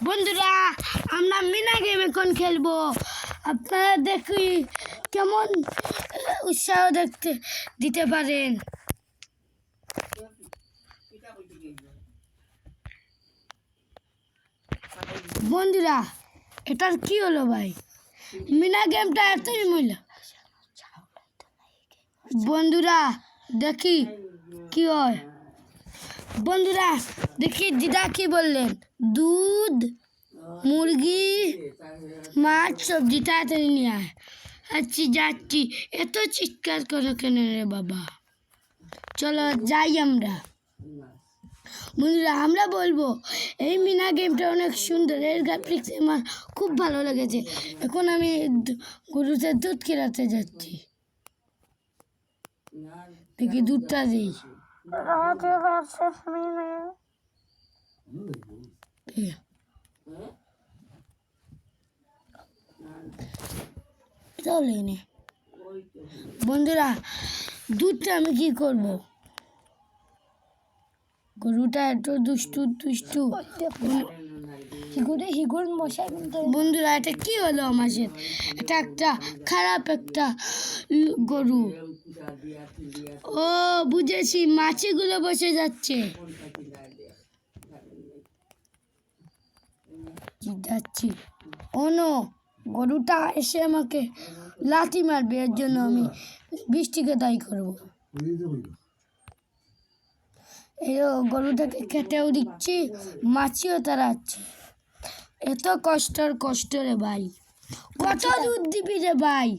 বন্ধুরা আমরা মিনা গেম এখন খেলবো। আপনারা দেখি কেমন উৎসাহ দেখতে দিতে পারেন। বন্ধুরা এটার কি হলো ভাই? মিনা গেমটা এতই মূল্য। বন্ধুরা দেখি কি হয়। বন্ধুরা দেখি দিদা কি বললেন, দুধ মুরগি মাছ সবজি তাড়াতাড়ি নিয়ে আয়। আচ্ছা যাচ্ছি। এত চিৎকার করো কেন রে বাবা? চলো যাই আমরা। বন্ধুরা আমরা বলবো এই মিনা গেমটা অনেক সুন্দর, এর গ্রাফিক্স আমার খুব ভালো লেগেছে। এখন আমি গরুতে দুধ খেলাতে যাচ্ছি। দেখি দুধটা দিই। বন্ধুরা দুধটা আমি কি করব? গরুটা এত দুষ্টু দুষ্টু। বন্ধুরা এটা কি হলো আমার সাথে? এটা একটা খারাপ একটা গরু। ও বুঝেছি, মাছিগুলো বসে যাচ্ছে। যাচ্ছি। ও নো, গরুটা এসে আমাকে লাথি মারবে, এর জন্য আমি বৃষ্টিকে দায়ী করবো। এই গরুটাকে খেতেও দিচ্ছি, মাছিও তাড়াচ্ছি। এত কষ্ট রে ভাই। কত দুধ দিবি রে ভাই?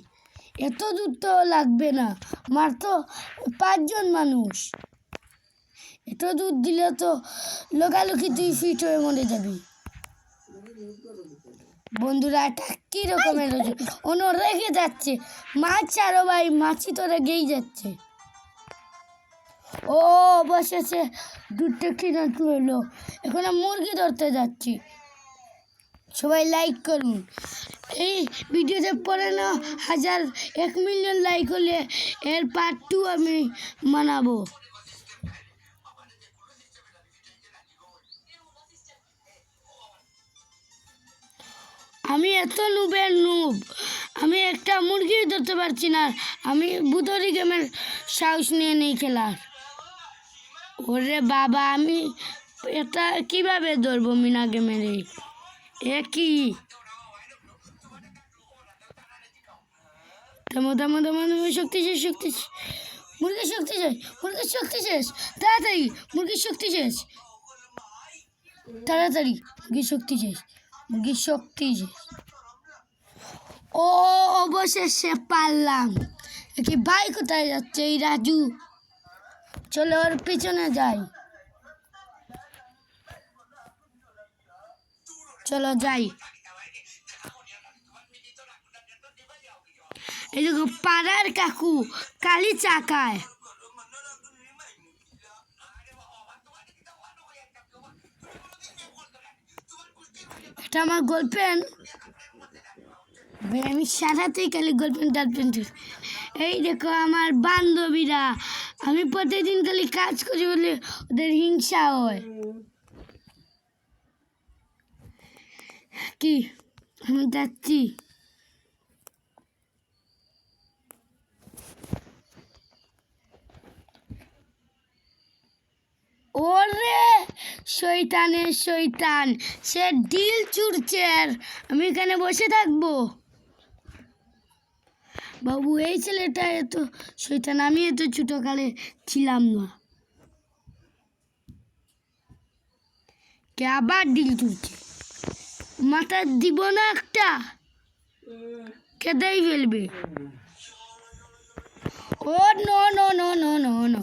এত দুধ তো লাগবে না, মাত্র 5 জন মানুষ। এত দুধ দিলে তো লোকালোকি 2 ফিট হয়ে মরে যাবি। বন্ধুরা এটা কি রকমের অন্য রেগে যাচ্ছে। মাছ আরো ভাই, মাছি তো রেগেই যাচ্ছে। ও বসেছে, দুধটা কিনে তুলো। এখন মুরগি ধরতে যাচ্ছি। সবাই লাইক করুন। এই ভিডিওতে 1 মিলিয়ন লাইক হলে এর পার্ট 2 আমি বানাবো। আমি এত নুবের নুব, আমি একটা মুরগি ধরতে পারছি না। আমি বুতরি গেমের সাহস নিয়ে নেই খেলার। ওরে বাবা, আমি এটা কিভাবে ধরবো মিনা গেমের? এ কি শক্তি শেষ। মুরগির শক্তি শেষ। তাড়াতাড়ি মুরগির শক্তি শেষ। ও অবশেষে পারলাম। কি ভাই কোথায় যাচ্ছে এই রাজু? চলো ওর পিছনে যাই। চলো যাই। এই দেখো পাড়ার কাকু কালি চাকায়। এটা আমার গার্লফ্রেন্ড। আমি সারাতেই খালি গার্লফ্রেন্ড। এই দেখো আমার বান্ধবীরা। আমি প্রতিদিন খালি কাজ করি বলে ওদের হিংসা হয়। কি আমি যাচ্ছি। ওরে শয়তানের শয়তান, সে ডিল চুরছে আর আমি এখানে বসে থাকবো? বাবু এই ছেলেটা এত শয়তান, আমি এত ছোটকালে ছিলাম না। কে আবার ডিল চুরছে? মাথা দিব না একটা, কেটেই ফেলবে। Oh no no no no no no,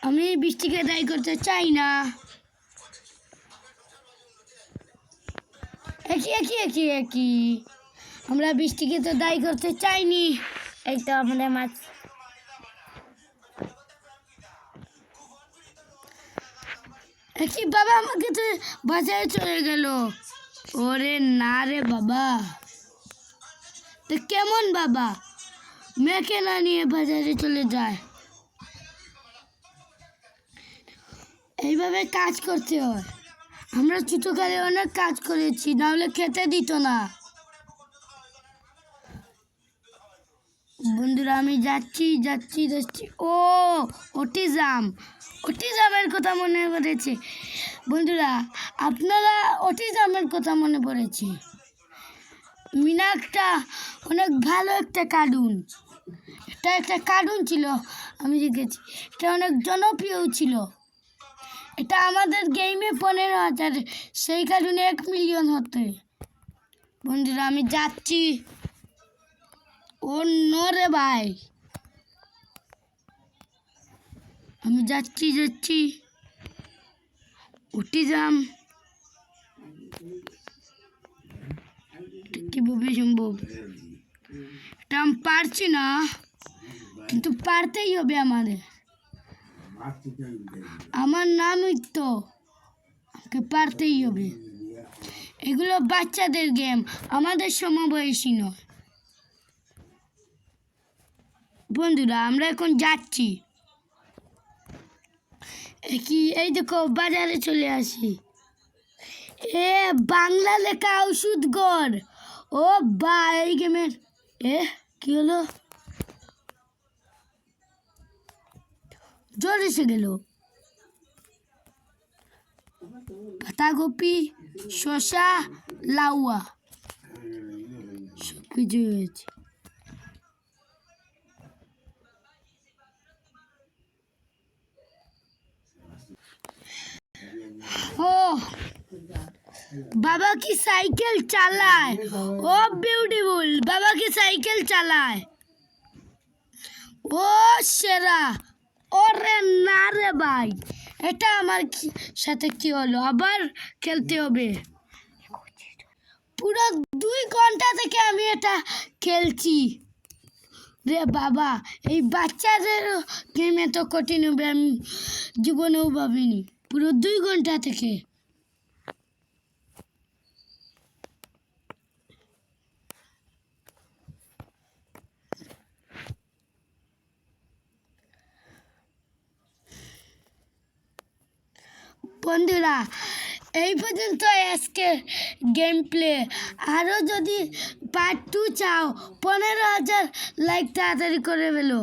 আমি বৃষ্টিকে দায়ী করতে চাই না। একই আমরা বৃষ্টিকে তো দায়ী করতে চাইনি। এই তো আমাদের মাছ। একই বাবা আমাকে তো বাজারে চলে গেল। ওরে না রে বাবা, তো কেমন বাবা মেয়েকে না নিয়ে বাজারে চলে যায়? এইভাবে কাজ করতে হয়। আমরা ছোটকালে অনেক কাজ করেছি, নাহলে খেতে দিত না। বন্ধুরা আমি যাচ্ছি যাচ্ছি যাচ্ছি। ও অটিজমের কথা মনে পড়েছে। বন্ধুরা আপনারা অটিজমের কথা মনে পড়েছে। মিনাকটা অনেক ভালো একটা কার্টুন। এটা একটা কার্টুন ছিল, আমি দেখেছি। এটা অনেক জনপ্রিয় ছিল। এটা আমাদের গেমে 15,000, সেই কার্টুনে 1 মিলিয়ন হতে। বন্ধুরা আমি যাচ্ছি। ও রে ভাই, আমি যাচ্ছি যাচ্ছি। অটিজম কিভাবে সম্ভব? এটা আমি পারছি না, কিন্তু পারতেই হবে আমাদের। আমার নামই তো, আমাকে পারতেই হবে। এগুলো বাচ্চাদের গেম, আমাদের সমবয়সী নয়। বন্ধুরা আমরা এখন যাচ্ছি। এই দেখো বাজারে চলে আসি। বাংলা লেখা ওষুধ গড়। ও বা এই গেমের কি হলো? জ্বর এসে গেল। পাতাকপি, শসা, লাউয়া সব কিছু হয়েছে। ও বাবা কি সাইকেল চালায়। ও বিউটিফুল, বাবা কি সাইকেল চালায়। ও সেরা। ওরে না রে ভাই, এটা আমার সাথে কি হলো? আবার খেলতে হবে। পুরো 2 ঘন্টা থেকে আমি এটা খেলছি রে বাবা। এই বাচ্চাদের গেম এত কঠিন হবে আমি জীবনেও ভাবিনি। পুরো 2 ঘন্টা থেকে। বন্ধুরা এই পর্যন্ত আজকের গেম প্লে। আরও যদি পার্ট 2 চাও, 15,000 লাইক তাড়াতাড়ি করে ফেলো।